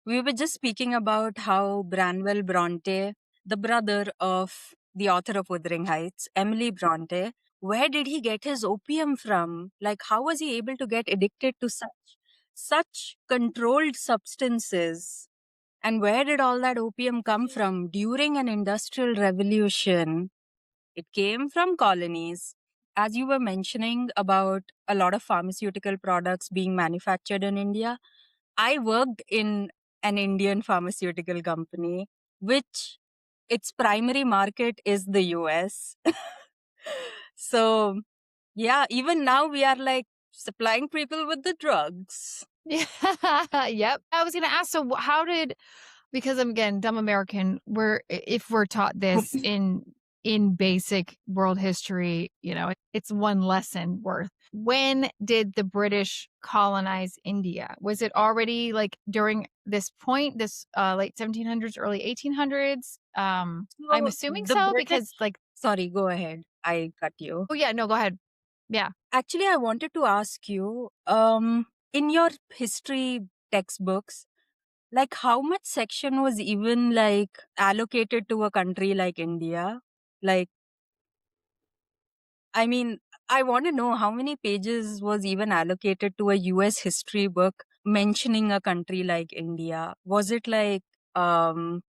We were just speaking about how Branwell Bronte, the brother of the author of Wuthering Heights, Emily Bronte, where did he get his opium from? Like, how was he able to get addicted to such controlled substances? And where did all that opium come from during an industrial revolution? It came from colonies. As you were mentioning about a lot of pharmaceutical products being manufactured in India, I worked in an Indian pharmaceutical company, which its primary market is the US. So, yeah, even now we are like supplying people with the drugs. Yeah. Yep. I was going to ask, so how did, because I'm again dumb American, if we're taught this in basic world history, it's one lesson worth. When did the British colonize India? Was it already like during this point, this late 1700s, early 1800s? I'm So assuming the so British, because like, sorry, go ahead. I cut you. oh yeah, no, go ahead. Yeah. Actually, I wanted to ask you, in your history textbooks, like how much section was even like allocated to a country like India? Like, I mean, I want to know how many pages was even allocated to a US history book mentioning a country like India. Um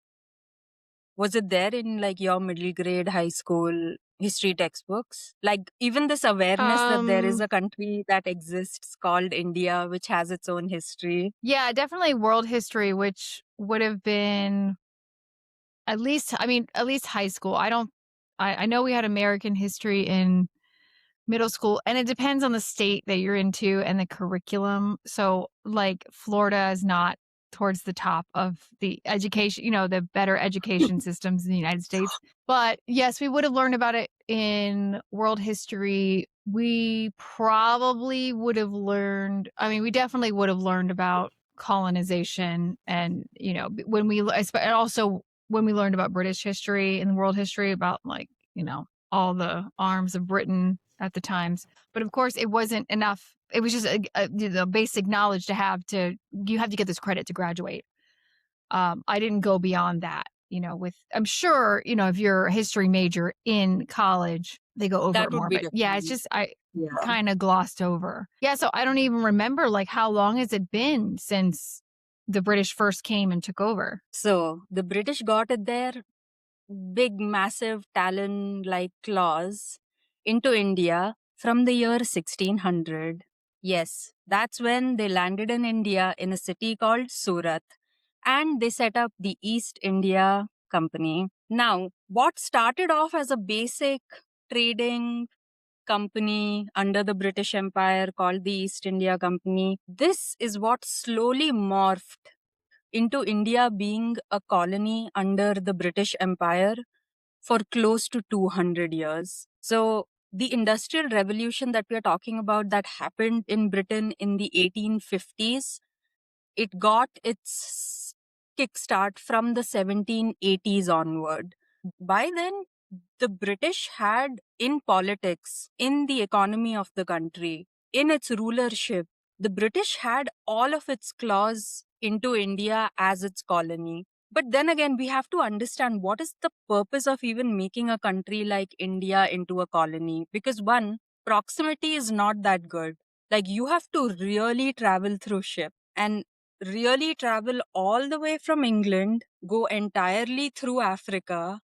was it there in like your middle grade high school history textbooks? Like even this awareness that there is Um, a country that exists called India which has its own history. yeah, definitely world history, which would have been at least high school. I know we had American history in middle school, and it depends on the state that you're into and the curriculum. So, like, Florida is not towards the top of the education, the better education systems in the United States. But yes, we would have learned about it in world history. We probably would have learned, we definitely would have learned about colonization and, and also when we learned about British history and world history about like, all the arms of Britain at the times. But of course, it wasn't enough. It was just a basic knowledge to have you have to get this credit to graduate. I didn't go beyond that, I'm sure, if you're a history major in college, they go over That it would more. be But yeah, it's different. just, I Yeah. kind of glossed over. Yeah. So I don't even remember like how long has it been since the British first came and took over? So the British got it their big, massive Talon like claws into India from the year 1600. Yes, that's when they landed in India in a city called Surat and they set up the East India Company. Now, what started off as a basic trading company under the British Empire called the East India Company, this is what slowly morphed into India being a colony under the British Empire for close to 200 years. So, the Industrial Revolution that we are talking about that happened in Britain in the 1850s, it got its kickstart from the 1780s onward. By then, the British had in politics, in the economy of the country, in its rulership, the British had all of its claws into India as its colony. But then again, we have to understand what is the purpose of even making a country like India into a colony. Because one, proximity is not that good. Like you have to really travel through ship and really travel all the way from England, go entirely through Africa,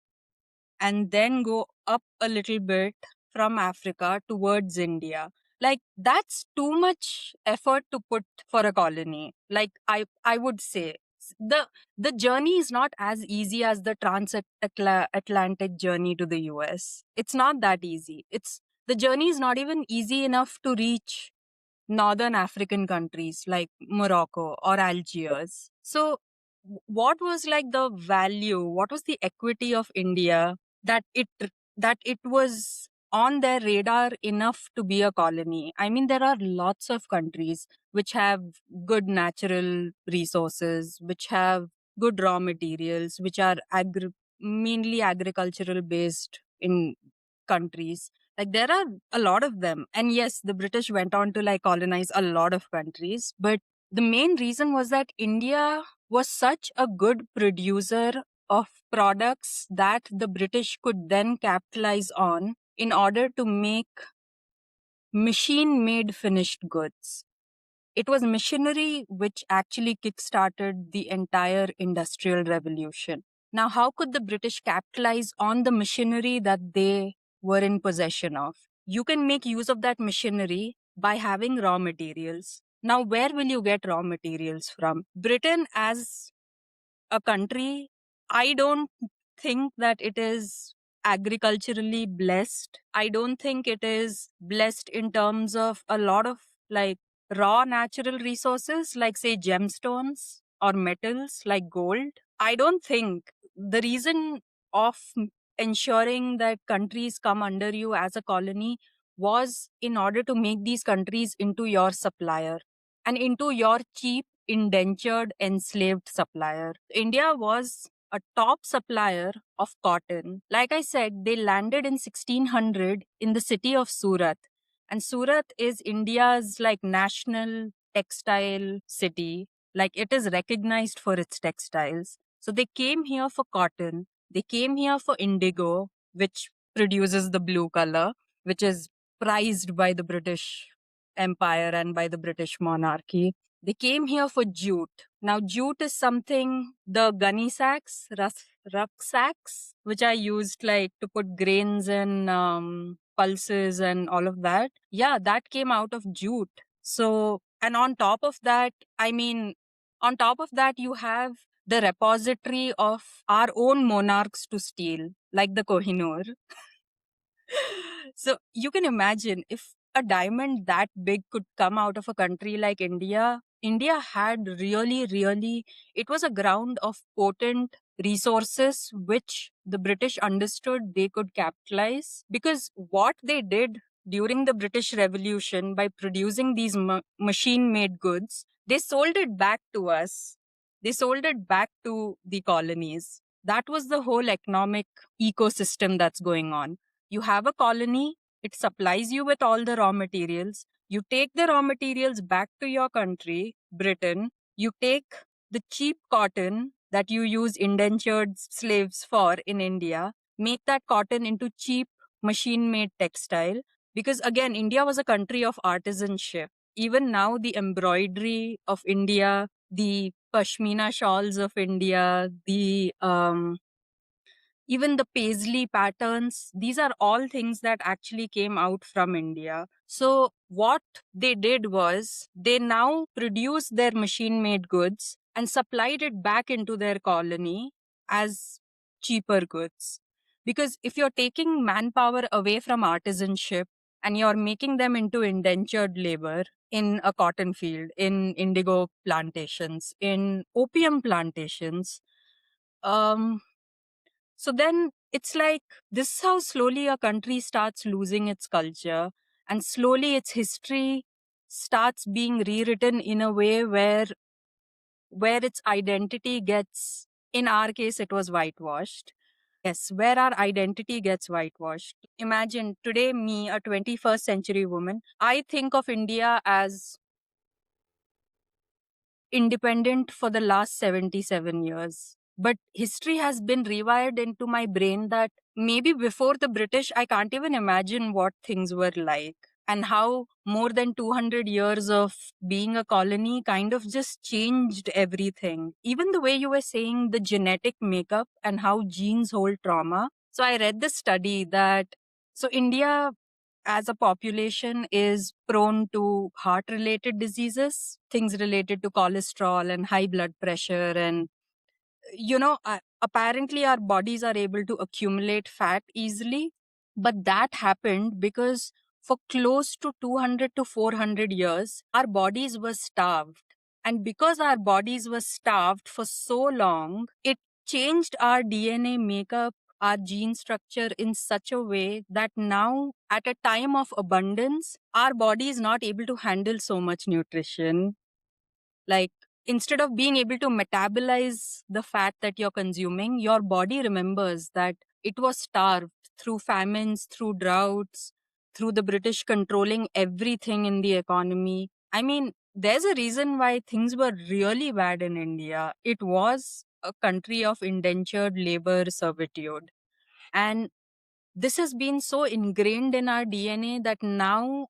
and then go up a little bit from Africa towards India. Like that's too much effort to put for a colony. Like I would say the journey is not as easy as the transatlantic journey to the US. It's not that easy. It's the journey is not even easy enough to reach northern African countries like Morocco or Algiers. So, what was like the value? What was the equity of India that it was on their radar enough to be a colony? I mean, there are lots of countries which have good natural resources, which have good raw materials, which are mainly agricultural based in countries, like there are a lot of them. And yes, the British went on to like colonize a lot of countries. But the main reason was that India was such a good producer of products that the British could then capitalize on in order to make machine made finished goods. It was machinery which actually kickstarted the entire industrial revolution. Now, how could the British capitalize on the machinery that they were in possession of? You can make use of that machinery by having raw materials. Now, where will you get raw materials from? Britain, as a country, I don't think that it is agriculturally blessed. I don't think it is blessed in terms of a lot of like raw natural resources, like say gemstones or metals like gold. I don't think the reason of ensuring that countries come under you as a colony was in order to make these countries into your supplier and into your cheap indentured enslaved supplier. India was a top supplier of cotton. Like I said, they landed in 1600 in the city of Surat. And Surat is India's like national textile city. Like it is recognized for its textiles. So they came here for cotton. They came here for indigo, which produces the blue color, which is prized by the British Empire and by the British monarchy. They came here for jute. Now, jute is something, the gunny sacks, rucksacks, which I used like to put grains and pulses and all of that. Yeah, that came out of jute. So, and on top of that, on top of that, you have the repository of our own monarchs to steal, like the Kohinoor. So you can imagine if a diamond that big could come out of a country like India. India had really, it was a ground of potent resources which the British understood they could capitalize, because what they did during the British Revolution by producing these machine made goods, they sold it back to us. They sold it back to the colonies. That was the whole economic ecosystem that's going on. You have a colony, it supplies you with all the raw materials. You take the raw materials back to your country, Britain. You take the cheap cotton that you use indentured slaves for in India, make that cotton into cheap machine made textile. Because again, India was a country of artisanship. Even now, the embroidery of India, the pashmina shawls of India, the even the paisley patterns, these are all things that actually came out from India. So what they did was they now produced their machine made goods and supplied it back into their colony as cheaper goods. Because if you're taking manpower away from artisanship and you're making them into indentured labor in a cotton field, in indigo plantations, in opium plantations, um, so then it's like this is how slowly a country starts losing its culture, and slowly its history starts being rewritten in a way where its identity gets, in our case it was whitewashed. Yes, where our identity gets whitewashed. Imagine today me, a 21st century woman, I think of India as independent for the last 77 years. But history has been rewired into my brain that maybe before the British, I can't even imagine what things were like, and how more than 200 years of being a colony kind of just changed everything. Even the way you were saying the genetic makeup and how genes hold trauma. So I read this study that so India as a population is prone to heart related diseases, things related to cholesterol and high blood pressure. And, apparently our bodies are able to accumulate fat easily. But that happened because for close to 200 to 400 years, our bodies were starved. And because our bodies were starved for so long, it changed our DNA makeup, our gene structure in such a way that now, at a time of abundance, our body is not able to handle so much nutrition. Like, instead of being able to metabolize the fat that you're consuming, your body remembers that it was starved through famines, through droughts, through the British controlling everything in the economy. I mean, there's a reason why things were really bad in India. It was a country of indentured labor servitude. And this has been so ingrained in our DNA that now,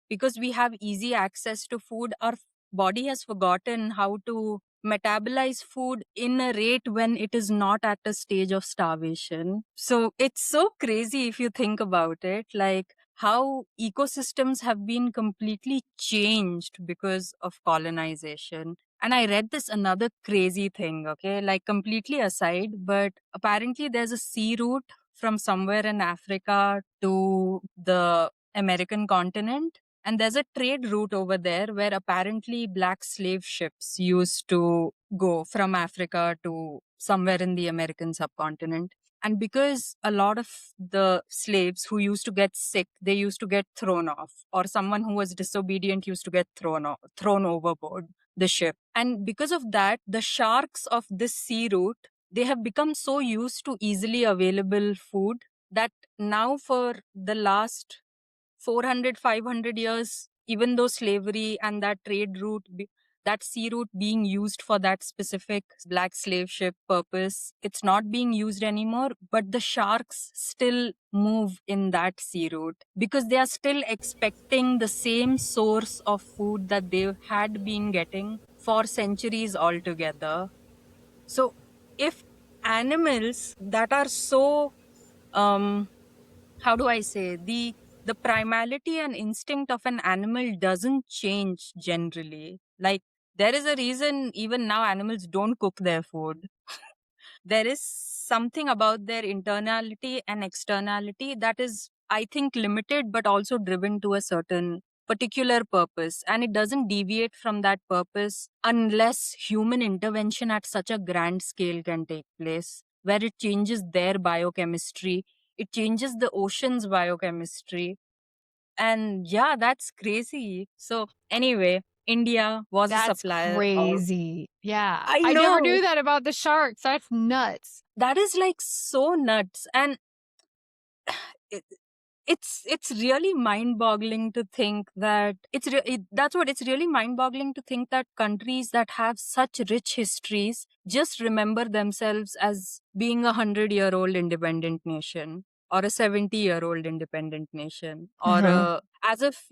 because we have easy access to food, our body has forgotten how to metabolize food in a rate when it is not at a stage of starvation. So it's so crazy if you think about it, like how ecosystems have been completely changed because of colonization. And I read this another crazy thing, okay, like completely aside, but apparently there's a sea route from somewhere in Africa to the American continent, and there's a trade route over there where apparently black slave ships used to go from Africa to somewhere in the American subcontinent. And because a lot of the slaves who used to get sick, they used to get thrown off, or someone who was disobedient used to get thrown overboard the ship. And because of that, the sharks of this sea route, they have become so used to easily available food that now for the last 400, 500 years, even though slavery and that trade route, that sea route being used for that specific black slave ship purpose, it's not being used anymore. But the sharks still move in that sea route because they are still expecting the same source of food that they had been getting for centuries altogether. So if animals that are so how do I say, the primality and instinct of an animal doesn't change generally. Like there is a reason even now animals don't cook their food. There is something about their internality and externality that is, I think, limited but also driven to a certain particular purpose, and it doesn't deviate from that purpose unless human intervention at such a grand scale can take place where it changes their biochemistry, it changes the ocean's biochemistry. And yeah, that's crazy. So anyway, India was a That's supplier of, crazy. Yeah. I I never know, knew that about the sharks. That's nuts. that is like so nuts. And it, it's really mind boggling to think that that's what it's really mind boggling to think that countries that have such rich histories just remember themselves as being 100-year-old independent nation or a 70-year-old independent nation, or Uh-huh. as if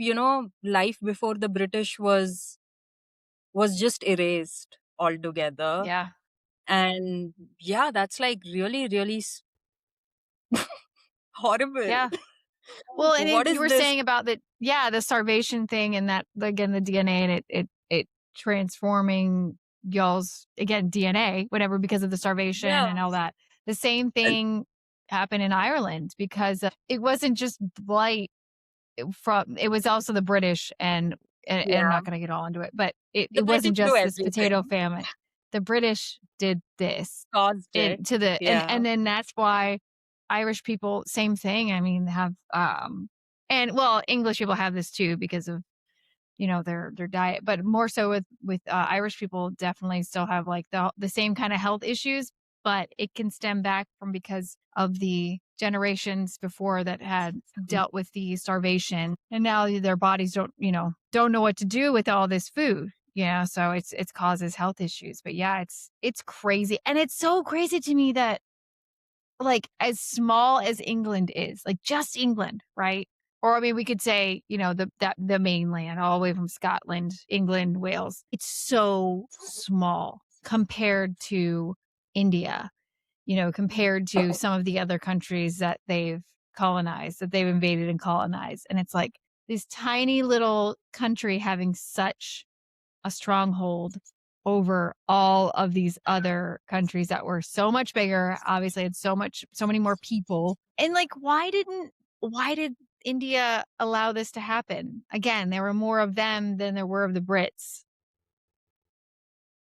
life before the British was just erased altogether. Yeah. And yeah, that's like really really horrible. Yeah. Well, and What then you is were this? saying about the starvation thing and that again the DNA and it transforming y'all's again DNA, whatever, because of the starvation Yeah. and all that. The same thing happened in Ireland because it wasn't just blight from it was also the British and I'm Yeah. not going to get all into it, but The it British wasn't do just this potato everything. famine. The British did this Caused it. into the Yeah. and then that's why Irish people same thing. I mean, have and well, English people have this too because of their diet, but more so with Irish people definitely still have like the same kind of health issues, but it can stem back from because of the generations before that had dealt with the starvation and now their bodies don't know what to do with all this food. Yeah, so it's causes health issues. But yeah, it's crazy. And it's so crazy to me that like, as small as England is, like, just England, right? Or, I mean, we could say, the mainland all the way from Scotland, England, Wales. It's so small compared to India, compared to some of the other countries that they've colonized, that they've invaded and colonized. And it's like this tiny little country having such a stronghold over all of these other countries that were so much bigger, obviously had so many more people. And like, why did India allow this to happen? Again, there were more of them than there were of the Brits.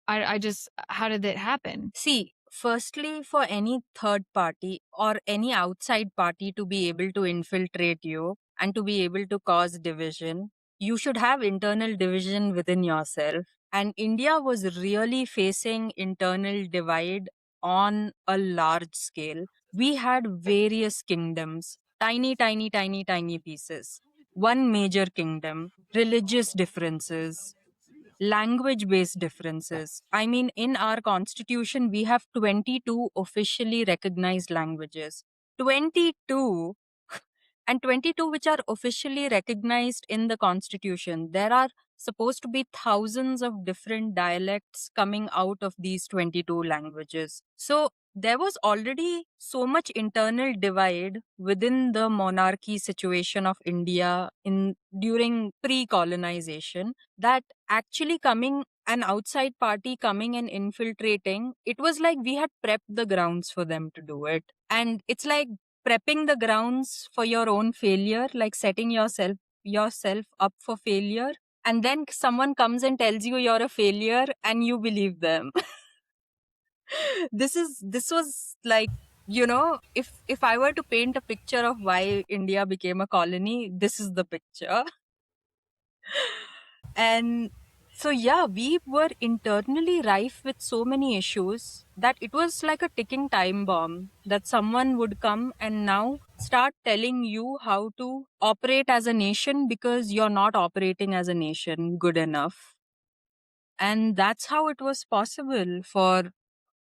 I just, how did it happen? See, firstly, for any third party or any outside party to be able to infiltrate you and to be able to cause division, you should have internal division within yourself. And India was really facing internal divide on a large scale. We had various kingdoms, tiny, tiny, tiny, tiny pieces. One major kingdom, religious differences, language based differences. I mean, in our constitution, we have 22 officially recognized languages. 22 and 22 which are officially recognized in the constitution. There are supposed to be thousands of different dialects coming out of these 22 languages. So there was already so much internal divide within the monarchy situation of India in during pre-colonization, that actually coming an outside party coming and infiltrating, it was like we had prepped the grounds for them to do it. And it's like prepping the grounds for your own failure, like setting yourself up for failure, and then someone comes and tells you you're a failure and you believe them. This was like, if I were to paint a picture of why India became a colony, this is the picture. And so, yeah, we were internally rife with so many issues that it was like a ticking time bomb, that someone would come and now start telling you how to operate as a nation because you're not operating as a nation good enough. And that's how it was possible for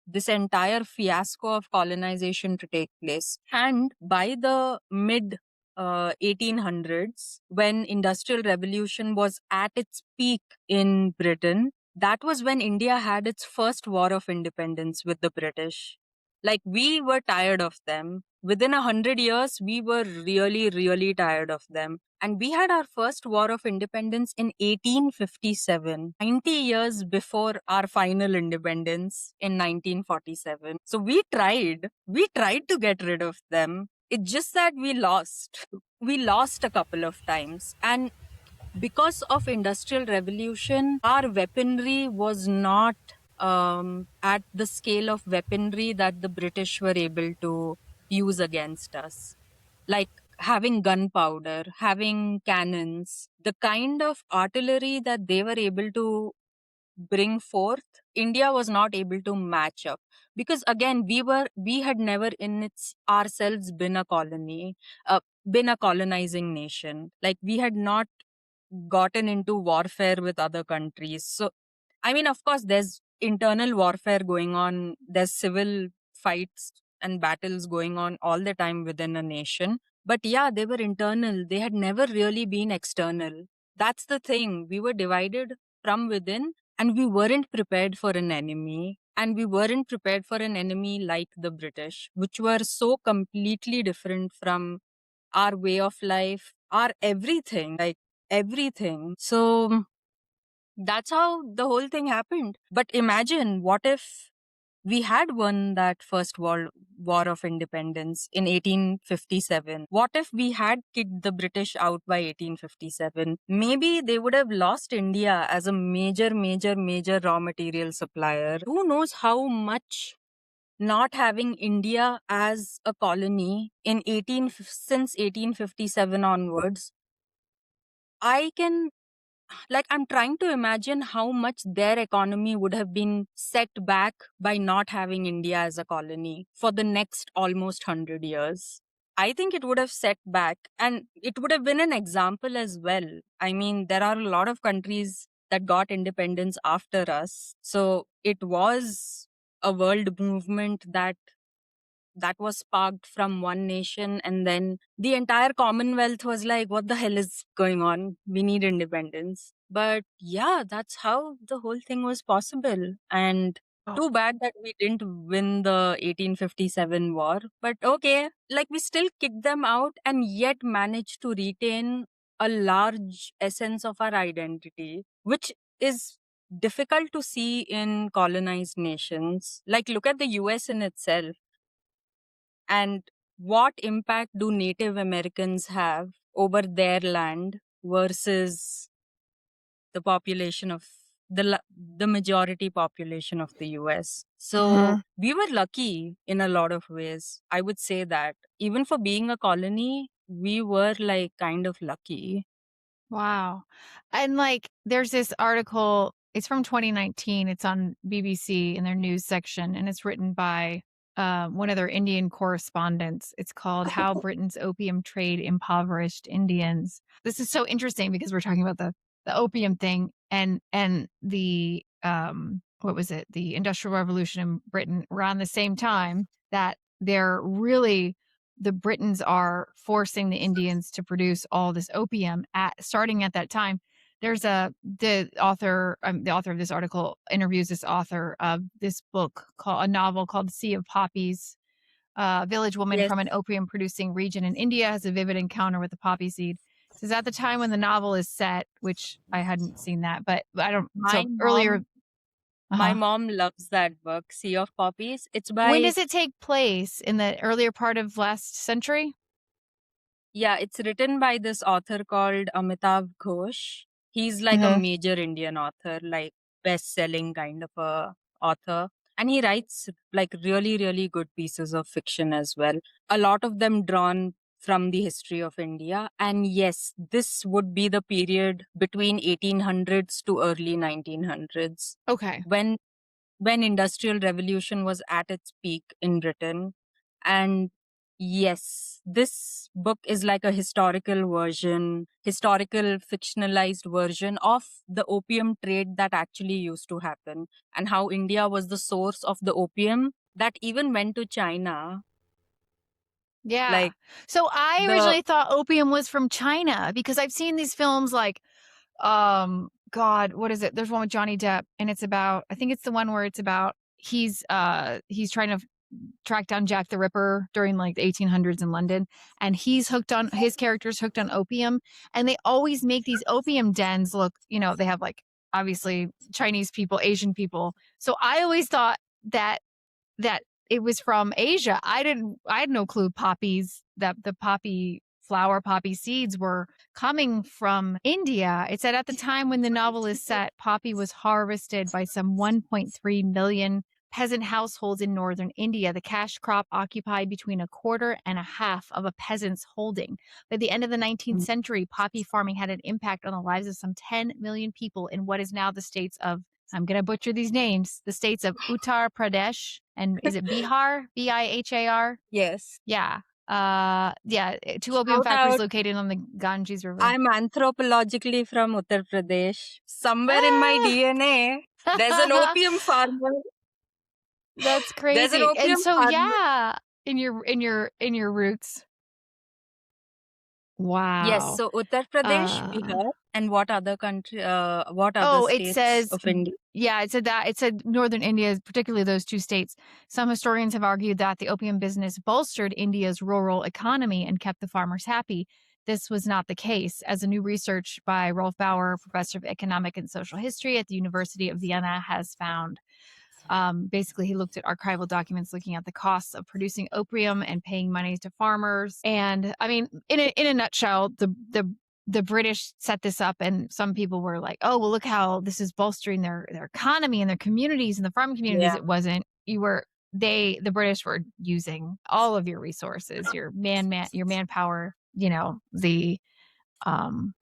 this entire fiasco of colonization to take place. And by the mid 1800s, when industrial revolution was at its peak in Britain, that was when India had its first war of independence with the British. Like, we were tired of them. Within 100 years, we were really, really tired of them. And we had our first war of independence in 1857, 90 years before our final independence in 1947. So we tried to get rid of them. It's just that we lost. We lost a couple of times. And because of industrial revolution, our weaponry was not at the scale of weaponry that the British were able to use against us, like having gunpowder, having cannons, the kind of artillery that they were able to bring forth, India was not able to match up. Because again, we had never in its ourselves been a colony, been a colonizing nation. Like, we had not gotten into warfare with other countries. So, I mean, of course, there's internal warfare going on, there's civil fights and battles going on all the time within a nation. But yeah, they were internal, they had never really been external. That's the thing. We were divided from within, and we weren't prepared for an enemy. And we weren't prepared for an enemy like the British, which were so completely different from our way of life, our everything, like everything. So that's how the whole thing happened. But imagine, what if we had won that first war of independence in 1857? What if we had kicked the British out by 1857? Maybe they would have lost India as a major, major, major raw material supplier. Who knows how much not having India as a colony since 1857 onwards, I can, like, I'm trying to imagine how much their economy would have been set back by not having India as a colony for the next almost 100 years. I think it would have set back, and it would have been an example as well. I mean, there are a lot of countries that got independence after us. So it was a world movement that was sparked from one nation, and then the entire Commonwealth was like, what the hell is going on, we need independence. But yeah, that's how the whole thing was possible. And Oh. too bad that we didn't win the 1857 war, but okay, like, we still kicked them out and yet managed to retain a large essence of our identity, which is difficult to see in colonized nations. Like, look at the US in itself. And what impact do Native Americans have over their land versus the population of the majority population of the US? So we were lucky in a lot of ways. I would say that even for being a colony, we were like kind of lucky. Wow. And like, there's this article, it's from 2019. It's on BBC in their news section, and it's written by one of their Indian correspondents. It's called How Britain's Opium Trade Impoverished Indians. This is so interesting because we're talking about the opium thing. and the what was it? The Industrial Revolution in Britain around the same time, that they're really, the Britons are forcing the Indians to produce all this opium starting at that time. There's the author of this article interviews this author of this book, called a novel called Sea of Poppies. Village woman Yes, from an opium producing region in India has a vivid encounter with the poppy seed. This is at the time when the novel is set, which I hadn't seen that, but I don't. my So earlier, mom my uh-huh. mom loves that book, Sea of Poppies. It's When by does it take place? In the earlier part of last century? Yeah, it's written by this author called Amitav Ghosh. He's like a Uh-huh. major Indian author, like best-selling kind of a author. And he writes like really, really good pieces of fiction as well. A lot of them drawn from the history of India. And yes, this would be the period between 1800s to early 1900s Okay. when industrial revolution was at its peak in Britain. And yes, this book is like a historical fictionalized version of the opium trade that actually used to happen, and how India was the source of the opium that even went to China. Yeah. Like So I the originally thought opium was from China because I've seen these films like God, what is it? There's one with Johnny Depp, and it's about, I think it's the one where it's about he's trying to track down Jack the Ripper during like the 1800s in London, and his character's hooked on opium, and they always make these opium dens look, they have like obviously Chinese people, Asian people. So I always thought that it was from Asia. I had no clue that the poppy seeds were coming from India. It said at the time when the novel is set, poppy was harvested by some 1.3 million peasant households in northern India. The cash crop occupied between a quarter and a half of a peasant's holding. By the end of the 19th century, poppy farming had an impact on the lives of some 10 million people in what is now the states of, I'm going to butcher these names, the states of Uttar Pradesh and, is it Bihar? Bihar? yes, Yeah. Yeah, two opium shout factories out. located on the Ganges River. I'm anthropologically from Uttar Pradesh. Somewhere in my DNA, there's an Ah! opium farmer. That's There's an crazy. And opium so farmer. yeah, in your roots. Yes, Wow. so Uttar Pradesh, Uh Bihar, and what other country? What other Oh, it states says, of India? yeah, it said northern India, particularly those two states. Some historians have argued that the opium business bolstered India's rural economy and kept the farmers happy. This was not the case, as a new research by Rolf Bauer, professor of economic and social history at the University of Vienna, has found. Basically, he looked at archival documents looking at the costs of producing opium and paying money to farmers. And I mean, in a nutshell, the British set this up, and some people were like, "Oh, well, look how this is bolstering their economy and their communities and the farming communities." Yeah, It wasn't. The British were using all of your resources, your manpower, um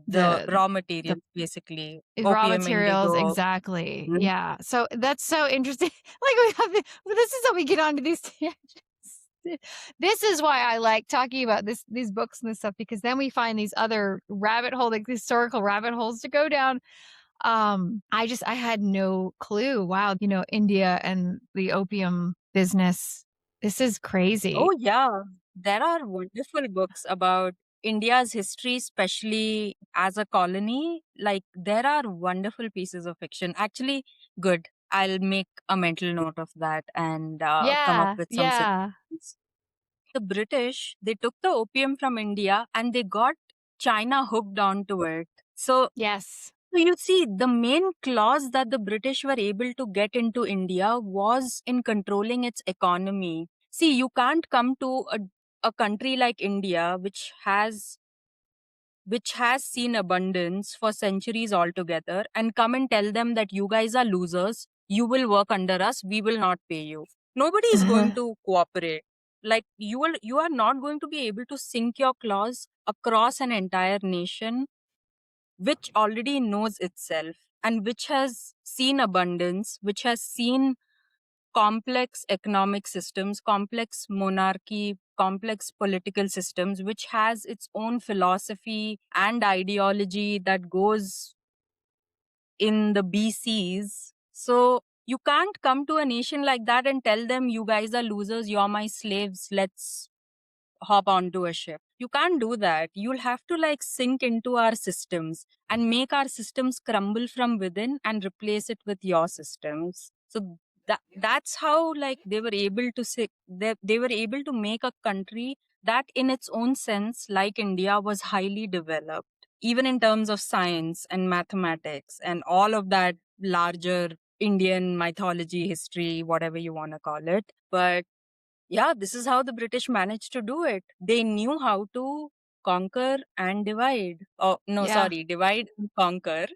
the the raw the materials, basically raw opium, materials, indigo. exactly. Mhm. Yeah. So that's so interesting. Like this is how we get onto these tangents. This is why I like talking about these books and this stuff, because then we find these other like historical rabbit holes to go down. I had no clue. Wow, India and the opium business. This is Oh crazy. yeah, there are wonderful books about India's history, especially as a colony. Like there are wonderful pieces of fiction. Actually, good. I'll make a mental note of that and come up Yeah, with some yeah. suggestions. The British, they took the opium from India and they got China hooked onto it. Yes. So you see, the main clause that the British were able to get into India was in controlling its economy. See, you can't come to a country like India, which has seen abundance for centuries altogether, and come and tell them that you guys are losers, you will work under us, we will not pay you. Nobody is going to cooperate. Like you are not going to be able to sink your claws across an entire nation which already knows itself and which has seen abundance, which has seen complex economic systems, complex monarchy, complex political systems, which has its own philosophy and ideology that goes in the BCs. So you can't come to a nation like that and tell them, you guys are losers, you're my slaves, let's hop onto a ship. You can't do that. You'll have to like sink into our systems and make our systems crumble from within and replace it with your systems. So that's how like they were able to say they were able to make a country that in its own sense, like India, was highly developed, even in terms of science and mathematics and all of that larger Indian mythology, history, whatever you want to call it. But yeah, this is how the British managed to do it. They knew how to conquer and divide. Oh, no, Yeah. sorry, divide and conquer.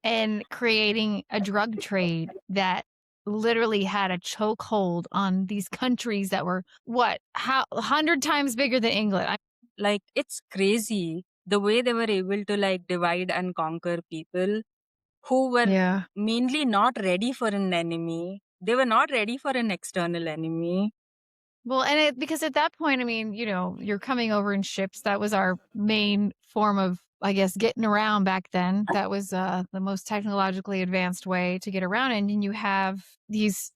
And creating a drug trade that literally had a chokehold on these countries that were how 100 times bigger than England. Like, it's crazy the way they were able to like divide and conquer people who were Yeah. mainly not ready for an enemy. They were not ready for an external enemy. Well, and because at that point, I mean, you're coming over in ships. That was our main form of, I guess, getting around back then. That was the most technologically advanced way to get around. And then you have these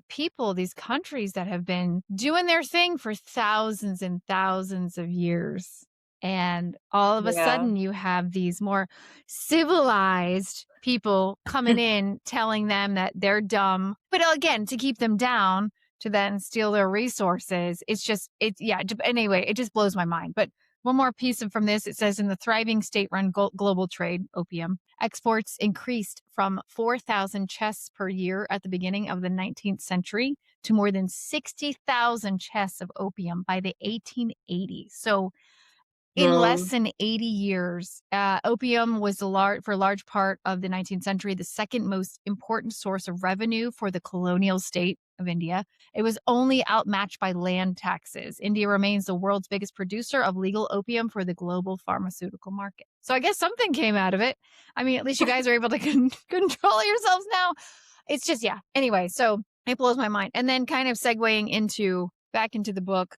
people, these countries that have been doing their thing for thousands and thousands of years. And all of a Yeah. sudden, you have these more civilized people coming in telling them that they're dumb. But again, to keep them down, to then steal their resources. Anyway, it just blows my mind. But one more piece from this, it says in the thriving state-run global trade, opium, exports increased from 4,000 chests per year at the beginning of the 19th century to more than 60,000 chests of opium by the 1880s. So in less No. than 80 years, opium was for a large part of the 19th century, the second most important source of revenue for the colonial state of India. It was only outmatched by land taxes. India remains the world's biggest producer of legal opium for the global pharmaceutical market. So I guess something came out of it. I mean, at least you guys are able to control yourselves now. It's just, yeah. Anyway, so it blows my mind. And then kind of segueing back into the book,